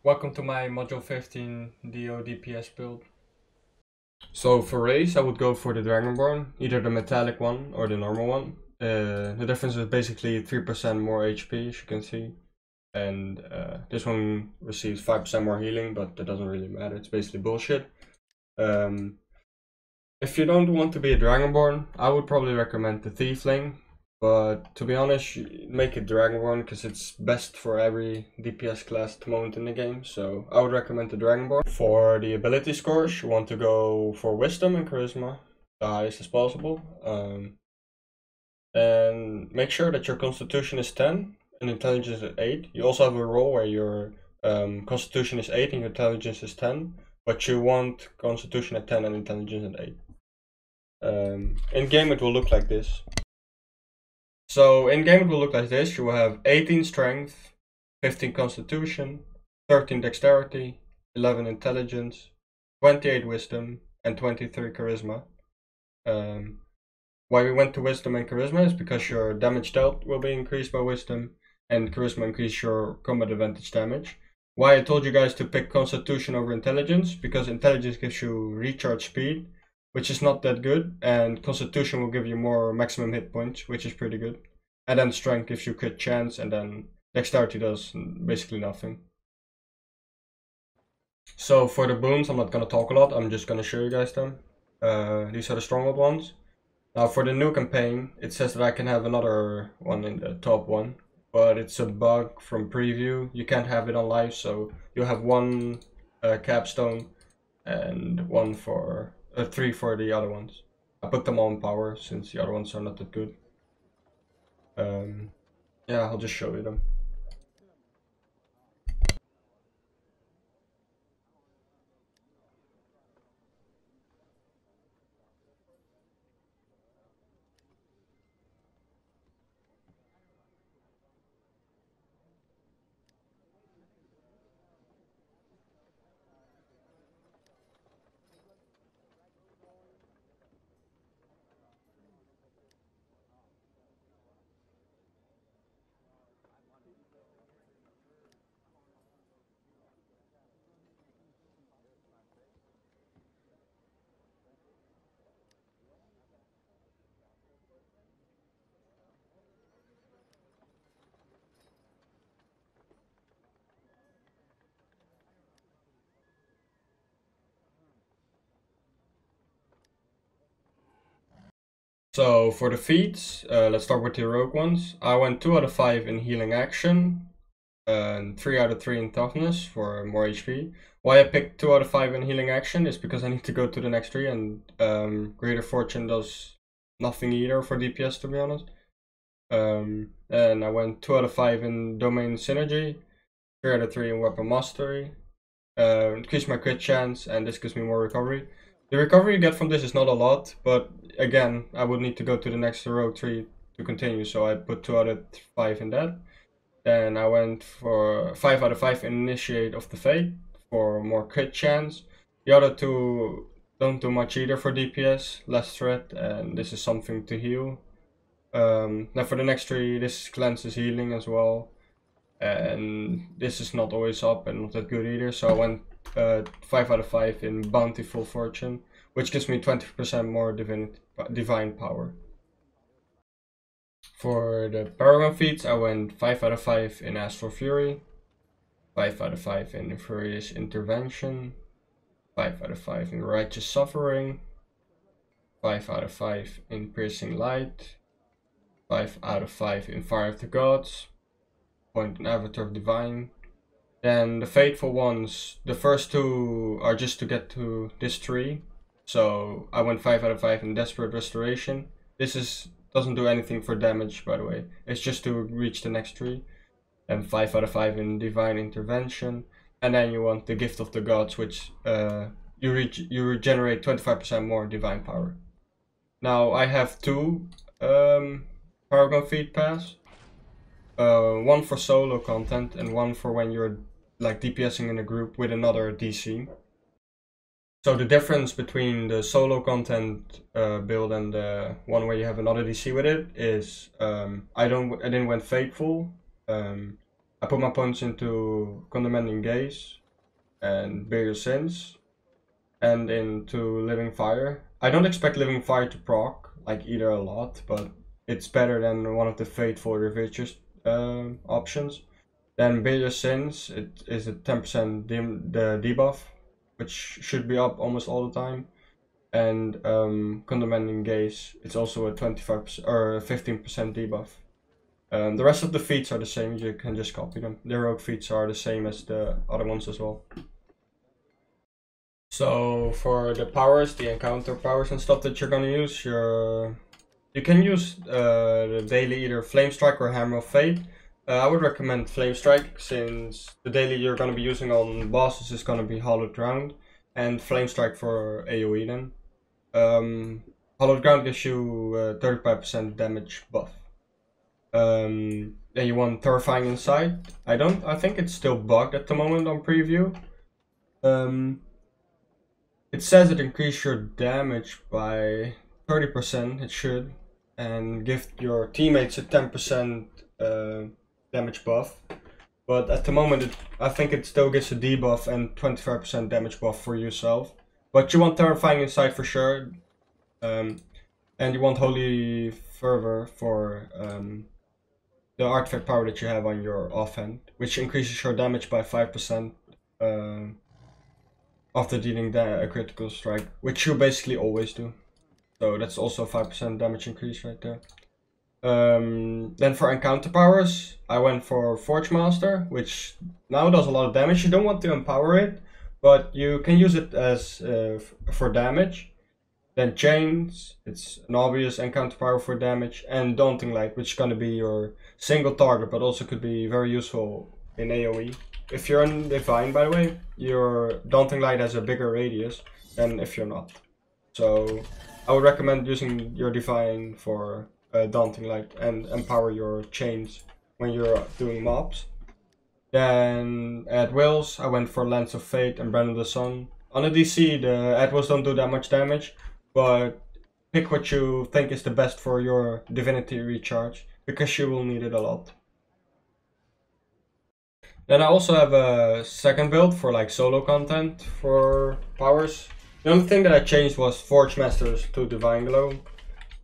Welcome to my Module 15 DO DPS build. So for race, I would go for the Dragonborn, either the metallic one or the normal one. The difference is basically 3% more HP, as you can see. And this one receives 5% more healing, but that doesn't really matter, it's basically bullshit. If you don't want to be a Dragonborn, I would probably recommend the Thiefling. But to be honest, make it Dragonborn because it's best for every DPS class at the moment in the game. So I would recommend the Dragonborn. For the ability scores, you want to go for Wisdom and Charisma, the highest as possible. And make sure that your Constitution is 10 and Intelligence is 8. You also have a role where your Constitution is 8 and your Intelligence is 10. But you want Constitution at 10 and Intelligence at 8. In game it will look like this. So in game it will look like this. You will have 18 strength, 15 constitution, 13 dexterity, 11 intelligence, 28 wisdom, and 23 charisma. Why we went to wisdom and charisma is because your damage dealt will be increased by wisdom, and charisma increase your combat advantage damage. Why I told you guys to pick constitution over intelligence, because intelligence gives you recharge speed, which is not that good, and constitution will give you more maximum hit points, which is pretty good. And then strength gives you crit chance, and then dexterity does basically nothing. So for the boons, I'm not gonna talk a lot, I'm just gonna show you guys them. These are the stronghold ones. Now for the new campaign, it says that I can have another one in the top one, but it's a bug from preview. You can't have it on live, so you'll have one capstone and one for 3 for the other ones. I put them on power since the other ones are not that good. Yeah, I'll just show you them. So for the feats, let's start with the heroic ones. I went 2 out of 5 in healing action, and 3 out of 3 in toughness for more HP. Why I picked 2 out of 5 in healing action is because I need to go to the next tree, and Greater Fortune does nothing either for DPS, to be honest. And I went 2 out of 5 in domain synergy, 3 out of 3 in weapon mastery. Increase my crit chance, and this gives me more recovery. The recovery you get from this is not a lot, but again, I would need to go to the next heroic tree to continue, so I put 2 out of 5 in that. Then I went for 5 out of 5 in Initiate of the Fate for more crit chance. The other two don't do much either for DPS, less threat, and this is something to heal. Now for the next tree, this cleanses healing as well. And this is not always up and not that good either, so I went 5 out of 5 in Bountiful Fortune, which gives me 20% more divine power. For the Paragon feats, I went 5 out of 5 in Astral Fury, 5 out of 5 in Furious Intervention, 5 out of 5 in Righteous Suffering, 5 out of 5 in Piercing Light, 5 out of 5 in Fire of the Gods, point in Avatar of Divine. Then the Fateful ones, the first 2 are just to get to this tree. So I went 5 out of 5 in Desperate Restoration. This doesn't do anything for damage, by the way. It's just to reach the next tree. And 5 out of 5 in Divine Intervention. And then you want the Gift of the Gods, which you regenerate 25% more divine power. Now I have 2 Paragon feat pass. One for solo content and one for when you're like DPSing in a group with another DC. So the difference between the solo content build and the one where you have another DC with it is I didn't went Fateful. I put my opponents into Condemning Gaze and Bear Your Sins, and into Living Fire. I don't expect Living Fire to proc, like either a lot, but it's better than one of the Fateful Ravages options. Then Bear Your Sins, it is a 10% the debuff, which should be up almost all the time. And Condemning Gaze, it's also a 25% or 15% debuff. The rest of the feats are the same, you can just copy them. The rogue feats are the same as the other ones as well. So for the powers, the encounter powers and stuff that you're gonna use, you can use the daily either Flame Strike or Hammer of Fate. I would recommend Flame Strike, since the daily you're gonna be using on bosses is gonna be Hallowed Ground, and Flame Strike for AoE then. Hallowed Ground gives you 35% damage buff. Then you want Terrifying Insight. I think it's still bugged at the moment on preview. It says it increases your damage by 30%, it should, and give your teammates a 10% damage buff. But at the moment, I think it still gives a debuff and 25% damage buff for yourself. But you want Terrifying Insight for sure, and you want Holy Fervor for the artifact power that you have on your offhand, which increases your damage by 5%. After dealing a critical strike, which you basically always do. So that's also a 5% damage increase right there. Then for encounter powers, I went for Forge Master, which now does a lot of damage. You don't want to empower it, but you can use it as for damage. Then Chains, it's an obvious encounter power for damage, and Daunting Light, which is going to be your single target, but also could be very useful in AoE. If you're in Divine, by the way, your Daunting Light has a bigger radius than if you're not. So I would recommend using your Divine for Daunting Light and empower your Chains when you're doing mobs. Then at Wills, I went for Lance of Fate and Brand of the Sun. On the DC, the at Wills don't do that much damage, but pick what you think is the best for your Divinity recharge, because you will need it a lot. Then I also have a second build for like solo content for powers. The only thing that I changed was Forge Masters to Divine Glow,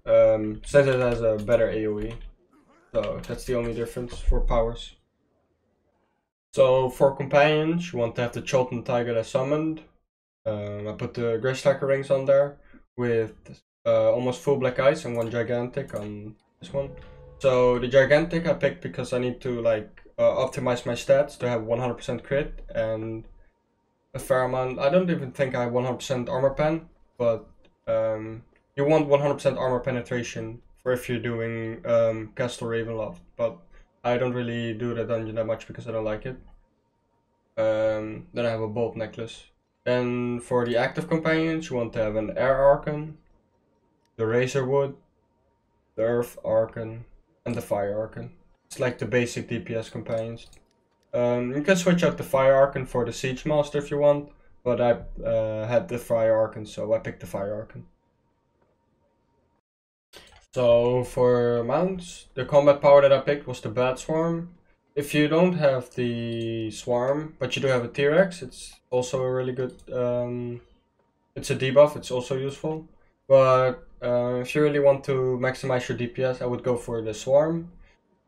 since it has a better AoE. So that's the only difference for powers. So for companions, you want to have the Cholton Tiger as summoned. I put the Grey Striker rings on there with almost full black eyes and one gigantic on this one. So the gigantic I picked because I need to like optimize my stats to have 100% crit and a fair amount. I don't even think I have 100% armor pen, but you want 100% armor penetration for if you're doing Castle Ravenloft, but I don't really do the dungeon that much because I don't like it. Then I have a bolt necklace. Then for the active companions, you want to have an air archon, the Razorwood, the earth archon, and the fire archon. It's like the basic DPS companions. You can switch out the fire archon for the siege master if you want, but I had the fire archon, so I picked the fire archon. So for mounts, the combat power that I picked was the Bat Swarm. If you don't have the Swarm, but you do have a T-Rex, it's also a really good, it's a debuff, it's also useful. But if you really want to maximize your DPS, I would go for the Swarm.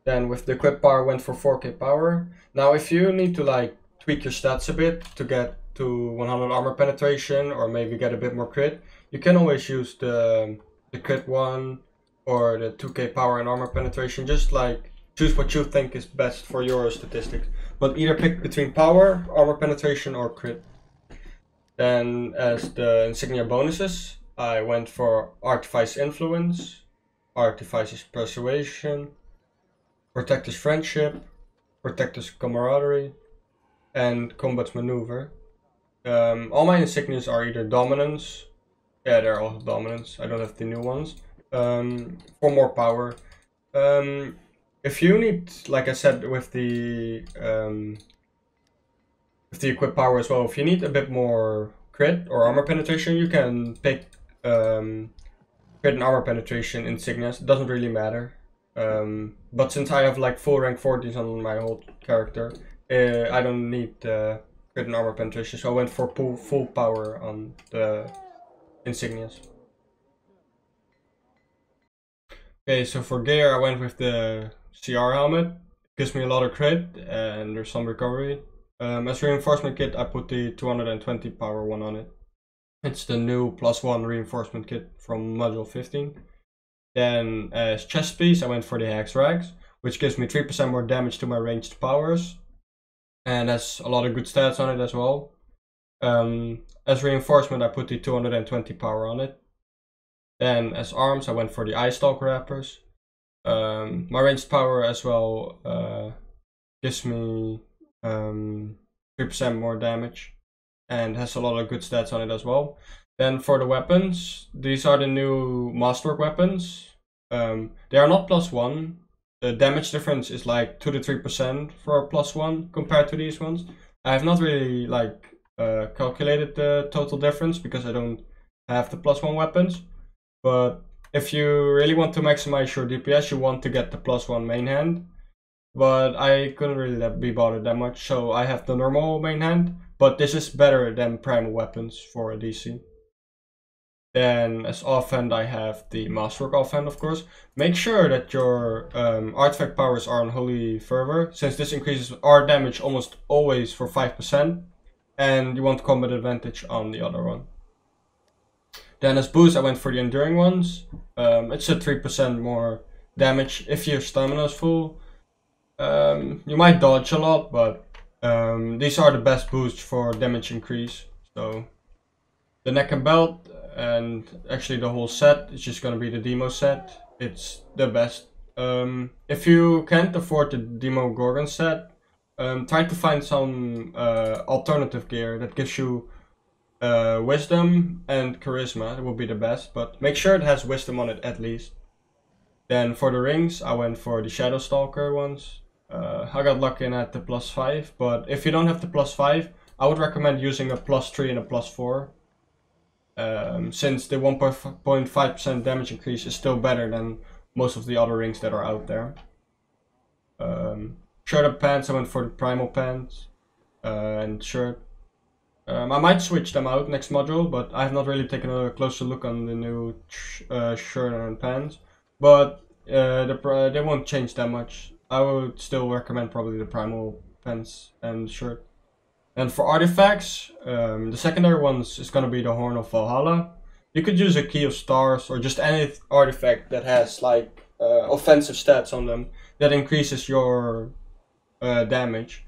Then with the equip power, went for 4k power. Now if you need to like tweak your stats a bit to get to 100 armor penetration or maybe get a bit more crit, you can always use the crit one or the 2k power and armor penetration. Just like choose what you think is best for your statistics, but either pick between power, armor penetration, or crit. Then as the insignia bonuses, I went for Artifice Influence, Artifice's Persuasion, Protector's Friendship, Protector's Camaraderie, and Combat Maneuver. All my insignias are either Dominance, yeah, they're all Dominance, I don't have the new ones, for more power. If you need, like I said, with the equip power as well, if you need a bit more crit or armor penetration, you can pick crit and armor penetration insignias. It doesn't really matter. But since I have like full rank 40s on my whole character, I don't need crit and armor penetration, so I went for full power on the insignias. Okay, so for gear I went with the CR helmet. Gives me a lot of crit and there's some recovery. As reinforcement kit I put the 220 power one on it. It's the new +1 reinforcement kit from module 15. Then as chest piece I went for the Hex Rags, which gives me 3% more damage to my ranged powers. And has a lot of good stats on it as well. As reinforcement I put the 220 power on it. Then as arms I went for the Eye Stalker wrappers. My ranged power as well gives me 3% more damage and has a lot of good stats on it as well. Then for the weapons, these are the new Masterwork weapons. They are not +1. The damage difference is like 2 to 3% for a +1 compared to these ones. I have not really like calculated the total difference because I don't have the +1 weapons. But if you really want to maximize your DPS, you want to get the +1 main hand. But I couldn't really be bothered that much, so I have the normal main hand. But this is better than primal weapons for a DC. Then as offhand I have the Masterwork offhand, of course. Make sure that your artifact powers are on Holy Fervor, since this increases our damage almost always for 5%. And you want combat advantage on the other one. Then as boost I went for the enduring ones. It's a 3% more damage if your stamina is full. You might dodge a lot, but these are the best boosts for damage increase. So the neck and belt and actually the whole set is just gonna be the Demo set. It's the best. If you can't afford the Demo Gorgon set, try to find some alternative gear that gives you wisdom and charisma. It will be the best, but make sure it has wisdom on it at least. Then for the rings I went for the Shadow Stalker ones. I got lucky and had the +5, but if you don't have the +5 I would recommend using a +3 and a +4. Since the 1.5% damage increase is still better than most of the other rings that are out there. Shirt and pants, I went for the primal pants and shirt. I might switch them out next module, but I have not really taken a closer look on the new shirt and pants. But they won't change that much. I would still recommend probably the primal pants and shirt. And for artifacts, the secondary ones is going to be the Horn of Valhalla. You could use a Key of Stars or just any artifact that has like offensive stats on them that increases your damage.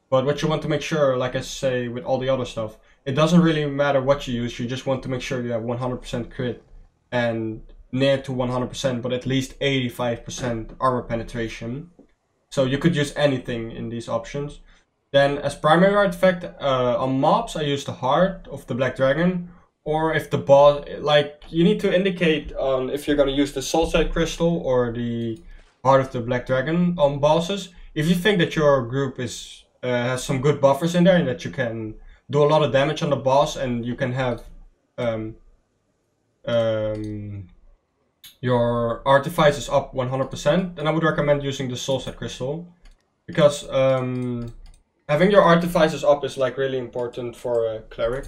But what you want to make sure, like I say with all the other stuff, it doesn't really matter what you use, you just want to make sure you have 100% crit and near to 100%, but at least 85% armor penetration. So you could use anything in these options. Then as primary artifact, on mobs I use the Heart of the Black Dragon, or if the boss, like you need to indicate on if you're going to use the Soulside Crystal or the Heart of the Black Dragon on bosses. If you think that your group is has some good buffers in there and that you can do a lot of damage on the boss and you can have your artifices up 100%, then I would recommend using the Soulside Crystal, because having your artifices up is like really important for a cleric.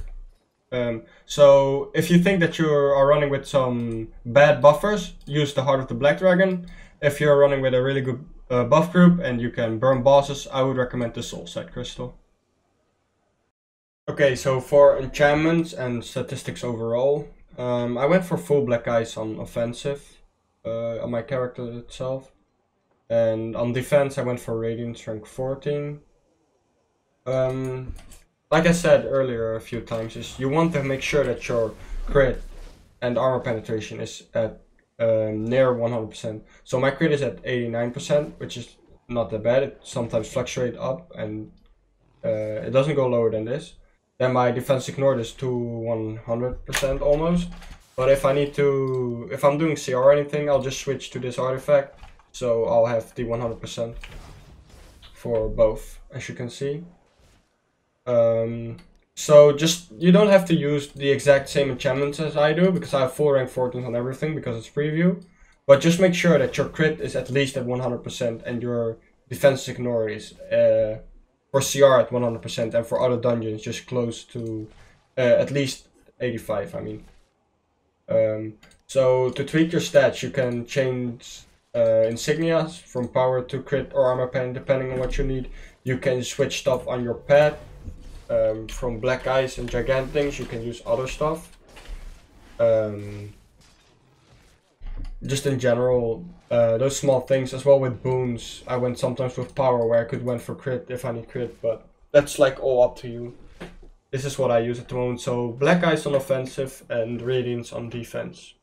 So if you think that you are running with some bad buffers, use the Heart of the Black Dragon. If you're running with a really good buff group and you can burn bosses, I would recommend the Soulside Crystal. Okay, so for enchantments and statistics overall, I went for full black eyes on offensive on my character itself. And on defense I went for Radiance rank 14. Like I said earlier a few times, is you want to make sure that your crit and armor penetration is at near 100%. So my crit is at 89%, which is not that bad. It sometimes fluctuates up and it doesn't go lower than this. Then my defense ignored is to 100% almost. But if I need to, if I'm doing CR or anything, I'll just switch to this artifact. So I'll have the 100% for both, as you can see. So just, you don't have to use the exact same enchantments as I do, because I have full rank 14 on everything because it's preview. But just make sure that your crit is at least at 100% and your defense ignore is for CR at 100% and for other dungeons just close to at least 85, I mean. So to tweak your stats, you can change insignias from power to crit or armor pen depending on what you need. You can switch stuff on your pad. From black ice and gigantic things, you can use other stuff. Just in general, those small things as well with boons. I went sometimes with power where I could went for crit if I need crit, but that's like all up to you. This is what I use at the moment. So black ice on offensive and radiance on defense.